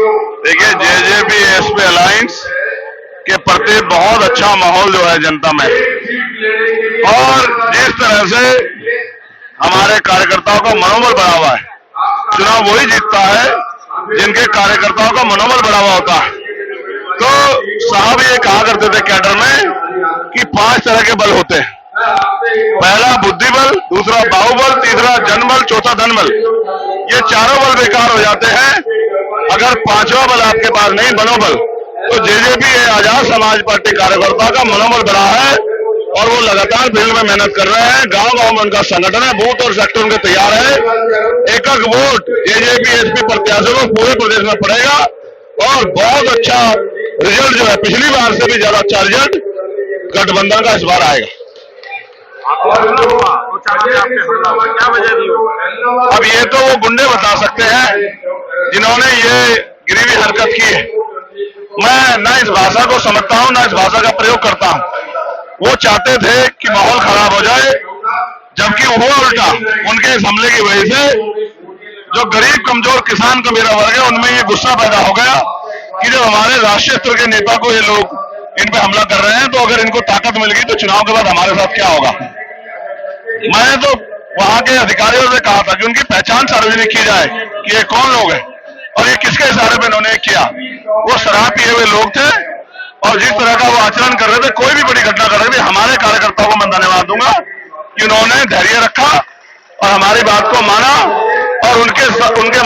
देखिए, JJP-SP alliance के प्रति बहुत अच्छा माहौल जो है जनता में, और जिस तरह से हमारे कार्यकर्ताओं का मनोबल बढ़ा हुआ है, चुनाव वही जीतता है जिनके कार्यकर्ताओं का मनोबल बढ़ा हुआ होता है। तो साहब ये कहा करते थे कैडर में कि 5 तरह के बल होते हैं, पहला बुद्धि बल, दूसरा बाहुबल, तीसरा जनबल, चौथा धनबल। ये चारों बल बेकार हो जाते हैं अगर 5वां बल आपके पास नहीं, मनोबल। तो जेजेपी आजाद समाज पार्टी कार्यकर्ता का मनोबल बढ़ा है और वो लगातार फील्ड में मेहनत कर रहे हैं। गांव-गांव में उनका संगठन है, बूथ और सेक्टर उनके तैयार है। एक वोट जेजेपी-एसपी प्रत्याशियों को पूरे प्रदेश में पड़ेगा और बहुत अच्छा रिजल्ट जो है, पिछली बार से भी ज्यादा अच्छा रिजल्ट गठबंधन का इस बार आएगा। क्या वजह रही हो? अब ये तो वो गुंडे बता सकते हैं जिन्होंने ये गिरीवी हरकत की है। मैं ना इस भाषा को समझता हूं, ना इस भाषा का प्रयोग करता हूं। वो चाहते थे कि माहौल खराब हो जाए, जबकि हुआ उल्टा। उनके इस हमले की वजह से जो गरीब कमजोर किसान का मेरा वर्ग है, उनमें ये गुस्सा पैदा हो गया कि जब हमारे राष्ट्रीय स्तर के नेता को ये लोग इन पे हमला कर रहे हैं, तो अगर इनको ताकत मिल गई तो चुनाव के बाद हमारे साथ क्या होगा। मैंने तो वहां के अधिकारियों से कहा था कि उनकी पहचान सार्वजनिक की जाए कि ये कौन लोग हैं और ये किसके इशारे पे इन्होंने किया। वो शराब पिए हुए लोग थे और जिस तरह का वो आचरण कर रहे थे, कोई भी बड़ी घटना कर रहे थे। हमारे कार्यकर्ताओं को मैं धन्यवाद दूंगा कि उन्होंने धैर्य रखा और हमारी बात को माना और उनके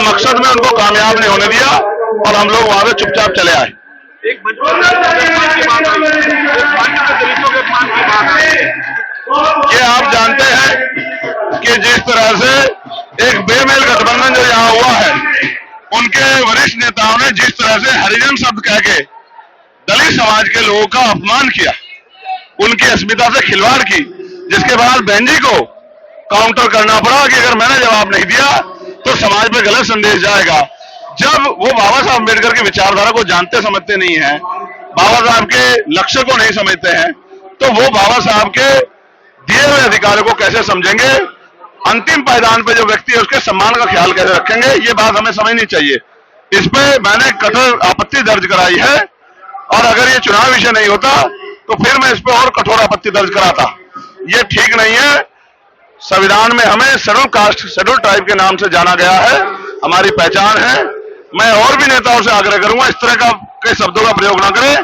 मकसद में उनको कामयाब नहीं होने दिया और हम लोग वहां से चुपचाप चले आए। एक ये आप जानते हैं कि जिस तरह से एक बेमेल गठबंधन जो यहाँ हुआ है, उनके वरिष्ठ नेताओं ने जिस तरह से हरिजन शब्द कह के दलित समाज के लोगों का अपमान किया, उनकी अस्मिता से खिलवाड़ की, जिसके बाद बहन जी को काउंटर करना पड़ा कि अगर मैंने जवाब नहीं दिया तो समाज पे गलत संदेश जाएगा। जब वो बाबा साहब अम्बेडकर की विचारधारा को जानते समझते नहीं है, बाबा साहब के लक्ष्य को नहीं समझते हैं, तो वो बाबा साहब के दिए हुए अधिकारों को कैसे समझेंगे, अंतिम पायदान पे जो व्यक्ति है उसके सम्मान का ख्याल कैसे रखेंगे, ये बात हमें समझनी चाहिए। इस पे मैंने कठोर आपत्ति दर्ज कराई है और अगर ये चुनाव विषय नहीं होता तो फिर मैं इस पे और कठोर आपत्ति दर्ज कराता। ये ठीक नहीं है। संविधान में हमें शेड्यूल कास्ट, शेड्यूल ट्राइब के नाम से जाना गया है, हमारी पहचान है। मैं और भी नेताओं से आग्रह करूंगा इस तरह के शब्दों का प्रयोग न करें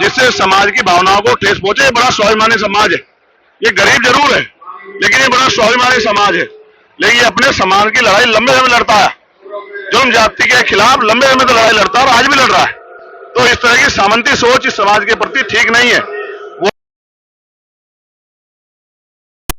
जिससे समाज की भावनाओं को ठेस पहुंचे। बड़ा स्वाभिमानी समाज है, ये गरीब जरूर है लेकिन ये बड़ा स्वाभिमानी समाज है। लेकिन ये अपने समाज की लड़ाई लंबे समय लड़ता है, जुर्म जाति के खिलाफ लंबे समय तो लड़ाई लड़ता है और आज भी लड़ रहा है। तो इस तरह की सामंती सोच इस समाज के प्रति ठीक नहीं है।